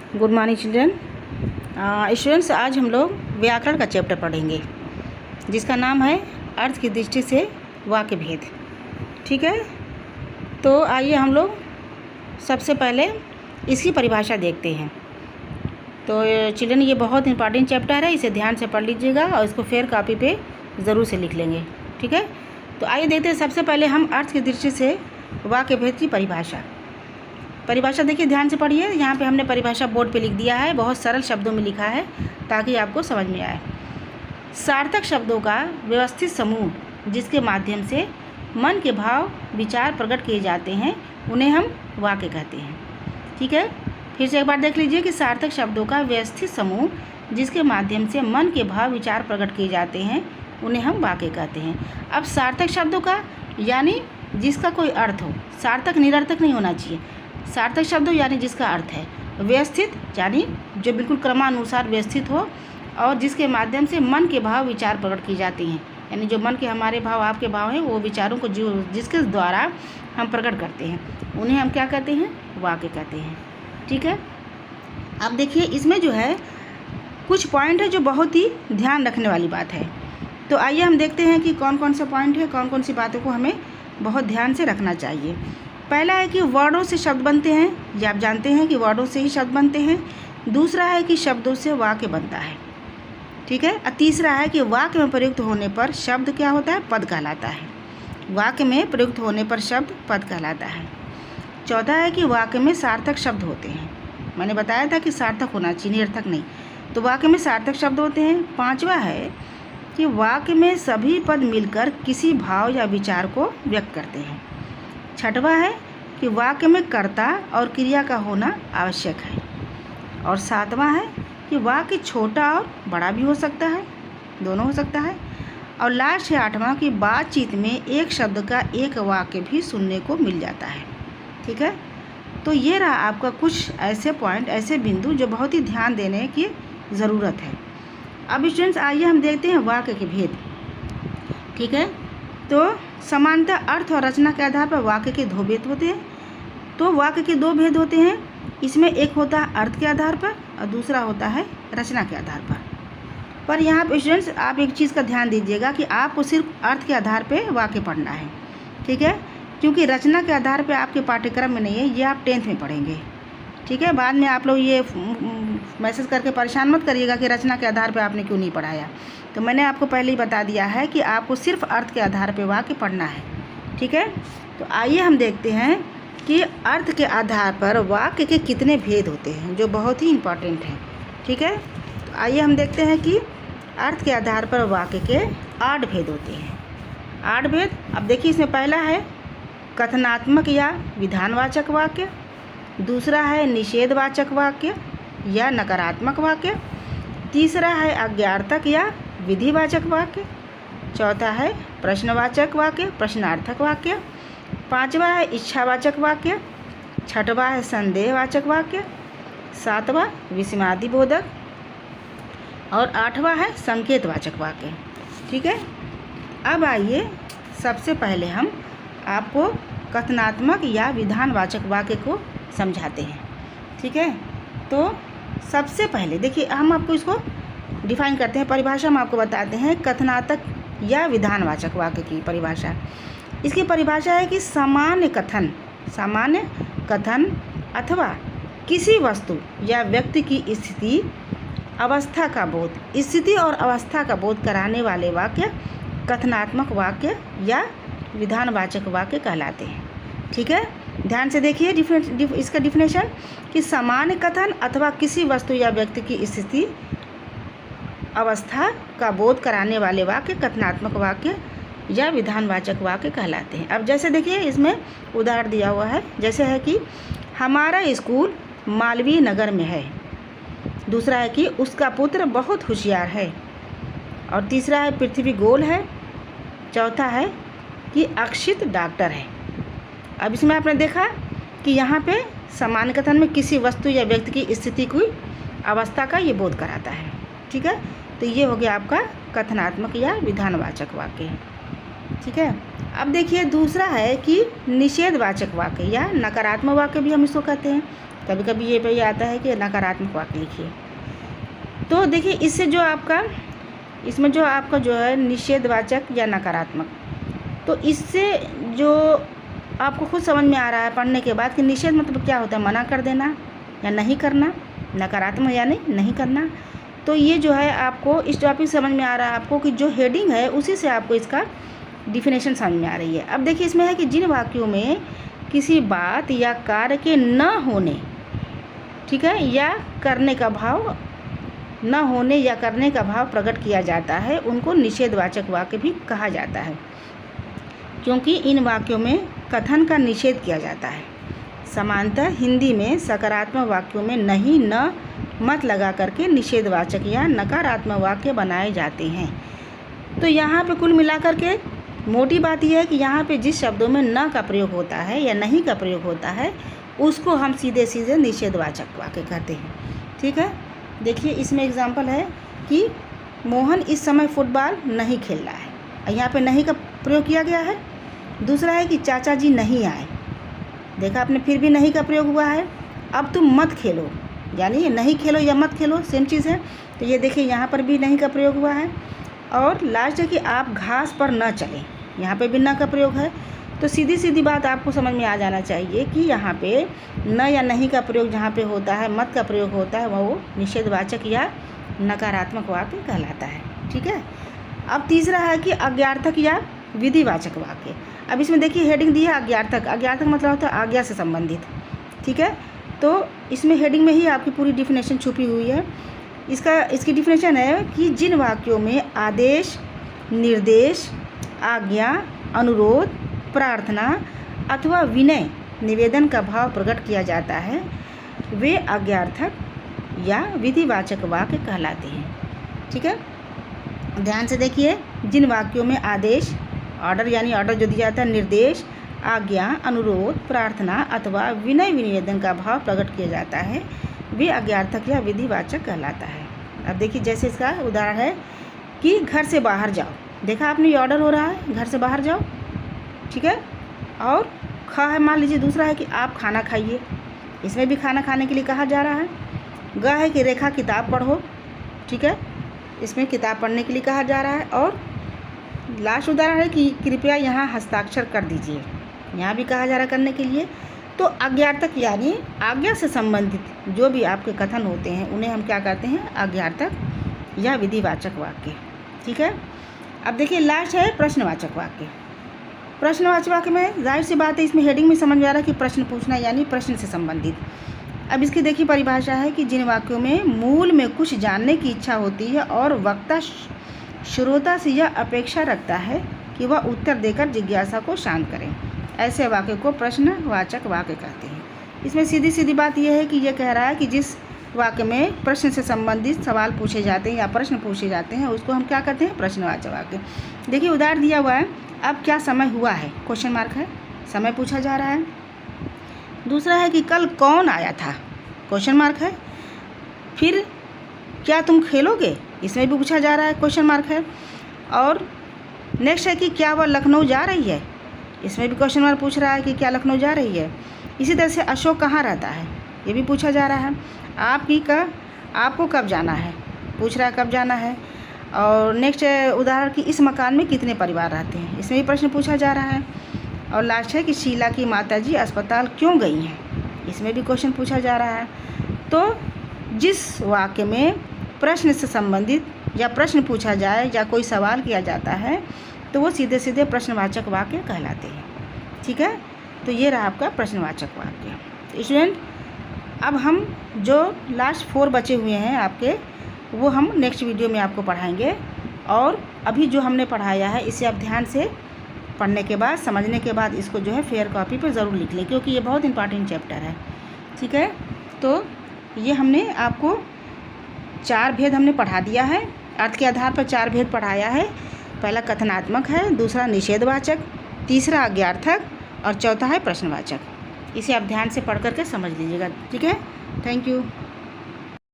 Good morning children. Students, आज हम लोग व्याकरण का चैप्टर पढ़ेंगे जिसका नाम है अर्थ की दृष्टि से वाक्य भेद। ठीक है, तो आइए हम लोग सबसे पहले इसकी परिभाषा देखते हैं। तो चिल्ड्रन, ये बहुत इंपॉर्टेंट चैप्टर है, इसे ध्यान से पढ़ लीजिएगा और इसको फेयर कॉपी पे ज़रूर से लिख लेंगे। ठीक है, तो आइए देखते हैं सबसे पहले हम अर्थ की दृष्टि से वाक्य भेद की परिभाषा देखिए, ध्यान से पढ़िए। यहाँ पे हमने परिभाषा बोर्ड पे लिख दिया है, बहुत सरल शब्दों में लिखा है ताकि आपको समझ में आए। सार्थक शब्दों का व्यवस्थित समूह जिसके माध्यम से मन के भाव विचार प्रकट किए जाते हैं उन्हें हम वाक्य कहते हैं। ठीक है, फिर से एक बार देख लीजिए कि सार्थक शब्दों का व्यवस्थित समूह जिसके माध्यम से मन के भाव विचार प्रकट किए जाते हैं उन्हें हम वाक्य कहते हैं। अब सार्थक शब्दों का यानी जिसका कोई अर्थ हो, सार्थक निरर्थक नहीं होना चाहिए। सार्थक शब्द यानी जिसका अर्थ है, व्यवस्थित यानी जो बिल्कुल क्रमानुसार व्यवस्थित हो और जिसके माध्यम से मन के भाव विचार प्रकट किए जाते हैं, यानी जो मन के हमारे भाव आपके भाव हैं वो विचारों को जो जिसके द्वारा हम प्रकट करते हैं उन्हें हम क्या कहते हैं, वाक्य कहते हैं। ठीक है, अब देखिए इसमें जो है कुछ पॉइंट है जो बहुत ही ध्यान रखने वाली बात है। तो आइए हम देखते हैं कि कौन कौन से पॉइंट है, कौन कौन सी बातों को हमें बहुत ध्यान से रखना चाहिए। पहला है कि वर्डों से शब्द बनते हैं, ये आप जानते हैं कि वर्डों से ही शब्द बनते हैं। दूसरा है कि शब्दों से वाक्य बनता है। ठीक है, और तीसरा है कि वाक्य में प्रयुक्त होने पर शब्द क्या होता है, पद कहलाता है। वाक्य में प्रयुक्त होने पर शब्द पद कहलाता है। चौथा है कि वाक्य में सार्थक शब्द होते हैं। मैंने बताया था कि सार्थक होना चाहिए, निरर्थक नहीं, तो वाक्य में सार्थक शब्द होते हैं। पांचवा है कि वाक्य में सभी पद मिलकर किसी भाव या विचार को व्यक्त करते हैं। छठवा है कि वाक्य में कर्ता और क्रिया का होना आवश्यक है। और सातवां है कि वाक्य छोटा और बड़ा भी हो सकता है, दोनों हो सकता है। और लास्ट है आठवां कि बातचीत में एक शब्द का एक वाक्य भी सुनने को मिल जाता है। ठीक है, तो ये रहा आपका कुछ ऐसे पॉइंट, ऐसे बिंदु जो बहुत ही ध्यान देने की ज़रूरत है। अब स्टूडेंट्स आइए हम देखते हैं वाक्य के भेद। ठीक है, तो समानता अर्थ और रचना के आधार पर वाक्य के दो भेद होते हैं। तो वाक्य के दो भेद होते हैं, इसमें एक होता है अर्थ के आधार पर और दूसरा होता है रचना के आधार पर यहाँ पर स्टूडेंट्स आप एक चीज़ का ध्यान दीजिएगा कि आपको सिर्फ अर्थ के आधार पर वाक्य पढ़ना है। ठीक है, क्योंकि रचना के आधार पर आपके पाठ्यक्रम में नहीं है, ये आप 10th में पढ़ेंगे। ठीक है, बाद में आप लोग ये मैसेज करके परेशान मत करिएगा कि रचना के आधार पे आपने क्यों नहीं पढ़ाया। तो मैंने आपको पहले ही बता दिया है कि आपको सिर्फ अर्थ के आधार पे वाक्य पढ़ना है। ठीक है, तो आइए हम देखते हैं कि अर्थ के आधार पर वाक्य के कितने भेद होते हैं, जो बहुत ही इम्पॉर्टेंट है। ठीक है, तो आइए हम देखते हैं कि अर्थ के आधार पर वाक्य के 8 भेद होते हैं। 8 भेद। अब देखिए, इसमें पहला है कथनात्मक या विधानवाचक वाक्य। दूसरा है निषेधवाचक वाक्य या नकारात्मक वाक्य। तीसरा है आज्ञार्थक या विधिवाचक वाक्य। चौथा है प्रश्नवाचक वाक्य, प्रश्नार्थक वाक्य। पांचवा है इच्छावाचक वाक्य। छठवा है संदेहवाचक वाक्य। सातवां विस्मयादिबोधक और आठवां है संकेतवाचक वाक्य। ठीक है, अब आइए सबसे पहले हम आपको कथनात्मक या विधानवाचक वाक्य को समझाते हैं। ठीक है, तो सबसे पहले देखिए हम आपको इसको डिफाइन करते हैं, परिभाषा हम आपको बताते हैं कथनात्मक या विधानवाचक वाक्य की परिभाषा। इसकी परिभाषा है कि सामान्य कथन अथवा किसी वस्तु या व्यक्ति की स्थिति अवस्था का बोध, स्थिति और अवस्था का बोध कराने वाले वाक्य कथनात्मक वाक्य या विधानवाचक वाक्य कहलाते हैं। ठीक है, ध्यान से देखिए इसका डिफिनेशन कि सामान्य कथन अथवा किसी वस्तु या व्यक्ति की स्थिति अवस्था का बोध कराने वाले वाक्य कथनात्मक वाक्य या विधानवाचक वाक्य कहलाते हैं। अब जैसे देखिए इसमें उदाहरण दिया हुआ है, जैसे है कि हमारा स्कूल मालवीय नगर में है। दूसरा है कि उसका पुत्र बहुत होशियार है। और तीसरा है पृथ्वी गोल है। चौथा है कि अक्षित डॉक्टर है। अब इसमें आपने देखा कि यहाँ पे सामान्य कथन में किसी वस्तु या व्यक्ति की स्थिति की अवस्था का ये बोध कराता है। ठीक है, तो ये हो गया आपका कथनात्मक या विधानवाचक वाक्य। ठीक है, अब देखिए दूसरा है कि निषेधवाचक वाक्य या नकारात्मक वाक्य भी हम इसको कहते हैं। कभी कभी ये भी आता है कि नकारात्मक वाक्य लिखिए। तो देखिए इससे जो आपका इसमें जो आपका जो है निषेधवाचक या नकारात्मक, तो इससे जो आपको खुद समझ में आ रहा है पढ़ने के बाद कि निषेध मतलब क्या होता है, मना कर देना या नहीं करना, नकारात्मक यानी नहीं करना। तो ये जो है आपको इस टॉपिक समझ में आ रहा है आपको कि जो हेडिंग है उसी से आपको इसका डिफिनेशन समझ में आ रही है। अब देखिए इसमें है कि जिन वाक्यों में किसी बात या कार्य के न होने, ठीक है, या करने का भाव न होने या करने का भाव प्रकट किया जाता है उनको निषेधवाचक वाक्य भी कहा जाता है, क्योंकि इन वाक्यों में कथन का निषेध किया जाता है। समानतः हिंदी में सकारात्मक वाक्यों में नहीं न मत लगा करके निषेधवाचक या नकारात्मक वाक्य बनाए जाते हैं। तो यहाँ पे कुल मिलाकर के मोटी बात यह है कि यहाँ पे जिस शब्दों में न का प्रयोग होता है या नहीं का प्रयोग होता है उसको हम सीधे सीधे निषेधवाचक वाक्य कहते हैं। ठीक है, देखिए इसमें एग्जाम्पल है कि मोहन इस समय फुटबॉल नहीं खेल रहा है, यहाँ पे नहीं का प्रयोग किया गया है। दूसरा है कि चाचा जी नहीं आए, देखा आपने, फिर भी नहीं का प्रयोग हुआ है। अब तुम मत खेलो, यानी नहीं खेलो या मत खेलो सेम चीज़ है। तो ये देखिए यहाँ पर भी नहीं का प्रयोग हुआ है। और लास्ट है कि आप घास पर न चलें, यहाँ पे भी न का प्रयोग है। तो सीधी सीधी बात आपको समझ में आ जाना चाहिए कि यहाँ पे न या नहीं का प्रयोग जहाँ पे होता है, मत का प्रयोग होता है, वो निषेधवाचक या नकारात्मक वाक्य कहलाता है। ठीक है, अब तीसरा है कि अज्ञार्थक या विधिवाचक वाक्य। अब इसमें देखिए हेडिंग दी है अज्ञार्थक। अज्ञार्थक मतलब होता है आज्ञा से संबंधित। ठीक है, तो इसमें हेडिंग में ही आपकी पूरी डिफिनेशन छुपी हुई है। इसकी डिफिनेशन है कि जिन वाक्यों में आदेश, निर्देश, आज्ञा, अनुरोध, प्रार्थना अथवा विनय निवेदन का भाव प्रकट किया जाता है वे अज्ञार्थक या विधिवाचक वाक्य कहलाते हैं। ठीक है, ध्यान से देखिए, जिन वाक्यों में आदेश, ऑर्डर यानी ऑर्डर जो दिया जाता है, निर्देश, आज्ञा, अनुरोध, प्रार्थना अथवा विनय निवेदन का भाव प्रकट किया जाता है वे अज्ञार्थक या विधिवाचक कहलाता है। अब देखिए जैसे इसका उदाहरण है कि घर से बाहर जाओ, देखा आपने ये ऑर्डर हो रहा है घर से बाहर जाओ। ठीक है, और खा है, मान लीजिए दूसरा है कि आप खाना खाइए, इसमें भी खाना खाने के लिए कहा जा रहा है। ग है कि रेखा किताब पढ़ो, ठीक है, इसमें किताब पढ़ने के लिए कहा जा रहा है। और लास्ट उदाहरण है कि कृपया यहाँ हस्ताक्षर कर दीजिए, यहाँ भी कहा जा रहा है करने के लिए। तो अज्ञार्थक यानी आज्ञा से संबंधित जो भी आपके कथन होते हैं उन्हें हम क्या कहते हैं, अज्ञार्थक या विधिवाचक वाक्य। ठीक है, अब देखिए लास्ट है प्रश्नवाचक वाक्य। प्रश्नवाचक वाक्य में जाहिर सी बात है, इसमें हेडिंग में समझ में आ रहा है कि प्रश्न पूछना यानी प्रश्न से संबंधित। अब इसकी देखिए परिभाषा है कि जिन वाक्यों में मूल में कुछ जानने की इच्छा होती है और वक्ता श्रोता से यह अपेक्षा रखता है कि वह उत्तर देकर जिज्ञासा को शांत करें, ऐसे वाक्य को प्रश्नवाचक वाक्य कहते हैं। इसमें सीधी सीधी बात यह है कि यह कह रहा है कि जिस वाक्य में प्रश्न से संबंधित सवाल पूछे जाते हैं या प्रश्न पूछे जाते हैं उसको हम क्या कहते हैं, प्रश्नवाचक वाक्य। देखिए उदाहरण दिया हुआ है, अब क्या समय हुआ है, क्वेश्चन मार्क है, समय पूछा जा रहा है। दूसरा है कि कल कौन आया था, क्वेश्चन मार्क है। फिर क्या तुम खेलोगे, इसमें भी पूछा जा रहा है, क्वेश्चन मार्क है। और नेक्स्ट है कि क्या वह लखनऊ जा रही है, इसमें भी क्वेश्चन मार्क पूछ रहा है कि क्या लखनऊ जा रही है। इसी तरह से अशोक कहाँ रहता है, ये भी पूछा जा रहा है। आपको कब जाना है, पूछ रहा है कब जाना है। और नेक्स्ट उदाहरण कि इस मकान में कितने परिवार रहते हैं, इसमें भी प्रश्न पूछा जा रहा है। और लास्ट है कि शीला की माताजी अस्पताल क्यों गई हैं, इसमें भी क्वेश्चन पूछा जा रहा है। तो जिस वाक्य में प्रश्न से संबंधित या प्रश्न पूछा जाए या कोई सवाल किया जाता है तो वो सीधे सीधे प्रश्नवाचक वाक्य कहलाते हैं। ठीक है, तो ये रहा आपका प्रश्नवाचक वाक्य। स्टूडेंट, अब हम जो लास्ट 4 बचे हुए हैं आपके, वो हम नेक्स्ट वीडियो में आपको पढ़ाएंगे। और अभी जो हमने पढ़ाया है इसे आप ध्यान से पढ़ने के बाद, समझने के बाद इसको जो है फेयर कॉपी पर ज़रूर लिख लें, क्योंकि ये बहुत इंपॉर्टेंट चैप्टर है। ठीक है, तो ये हमने आपको 4 भेद हमने पढ़ा दिया है, अर्थ के आधार पर 4 भेद पढ़ाया है। पहला कथनात्मक है, दूसरा निषेधवाचक, तीसरा अज्ञार्थक और चौथा है प्रश्नवाचक। इसे आप ध्यान से पढ़ करके समझ लीजिएगा। ठीक है, थैंक यू।